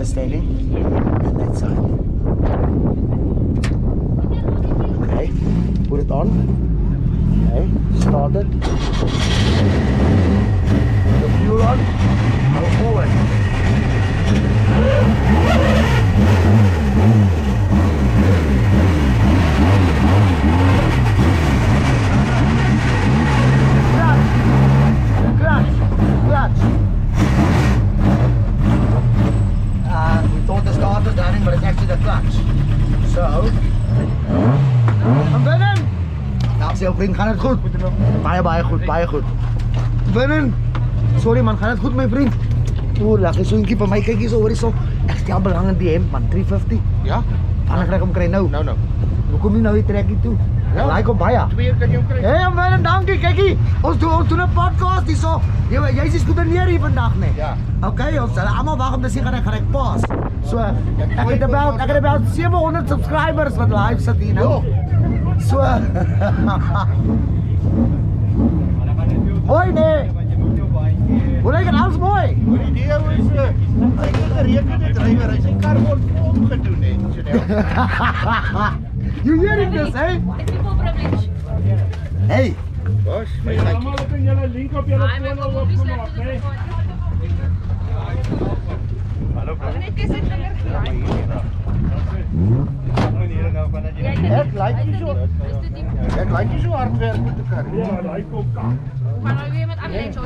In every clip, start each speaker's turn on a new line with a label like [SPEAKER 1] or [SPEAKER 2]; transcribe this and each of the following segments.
[SPEAKER 1] steering and that side. Okay, put it on. Okay, start it. Put the fuel on. Go forward. Clutch. We thought the start was running, but it's actually the clutch. So, I'm binnen. Nou, ik zeg vriend, gaat het goed? Baie goed. Binnen. Sorry man, gaat het goed mijn vriend? Oeh, lag je zo'n keer van mij, kijk eens over, is zo. Echt stel belang in die hemd man, 350.
[SPEAKER 2] Ja?
[SPEAKER 1] Anders krijg ik hem krijgen nou.
[SPEAKER 2] Nou.
[SPEAKER 1] Hoe kom je nou hier trekkie toe?
[SPEAKER 2] Ja.
[SPEAKER 1] Like op baie.
[SPEAKER 2] 2 kan je hem krijgen.
[SPEAKER 1] Hé, man, dankie, kijk hier. Ons doen een podcast hier zo. Jij is goed neer hier vandaag, nee?
[SPEAKER 2] Ja.
[SPEAKER 1] Oké, ons zullen allemaal wachten om te zien dat ik pas. So, ek het about 700 subscribers wat live sit hier nou. So. Mooi nee. Hoe lyk dit alles mooi?
[SPEAKER 2] Die idee is, hy het gerekende drywer, hy sy kar word vol gedoen het.
[SPEAKER 1] You hearing this, hey? Hey.
[SPEAKER 2] Bos, my gatjie.
[SPEAKER 3] Allemaal op in jullie link op jullie phone al opgemaakt, hè? Hallo bro.
[SPEAKER 2] Ek like nie so hard werk met die kar.
[SPEAKER 3] Ja, hij komt kak.
[SPEAKER 4] Maar nou weer met alleen zo.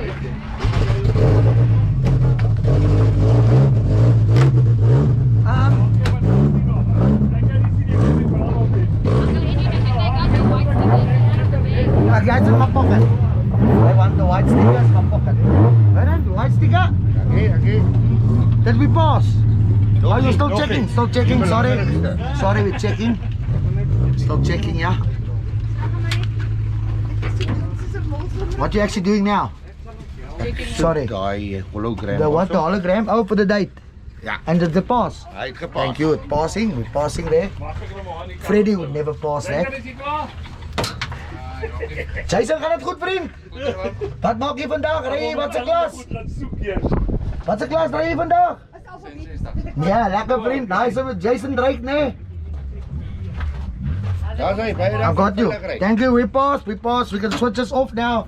[SPEAKER 1] Guys in my pocket. I want the white stickers in my pocket. Vernon, the white sticker?
[SPEAKER 2] Okay.
[SPEAKER 1] Did we pass?
[SPEAKER 2] Nog
[SPEAKER 1] Oh, you're
[SPEAKER 2] niet,
[SPEAKER 1] still
[SPEAKER 2] nog
[SPEAKER 1] checking,
[SPEAKER 2] niet.
[SPEAKER 1] still checking, sorry.
[SPEAKER 2] Belangrijk.
[SPEAKER 1] Sorry, we're checking. Still checking, yeah. What you actually doing now? Sorry.
[SPEAKER 2] Daai hologram.
[SPEAKER 1] The what? The hologram? Oh, for the date.
[SPEAKER 2] Ja.
[SPEAKER 1] And the pass.
[SPEAKER 2] Hy het gepas.
[SPEAKER 1] Thank you. Passing. We're passing there. Freddy would never pass that.
[SPEAKER 3] Is hij klaar?
[SPEAKER 1] Jason, gaat het goed, vriend? Wat maak je vandaag? Rij je wat zijn klas? Wat zijn klas rij je vandaag? Ja, lekker vriend. Nice met Jason rijdt, nee.
[SPEAKER 2] Daar is hy, baie
[SPEAKER 1] I got you. Thank you. We pass. We can switch us off now.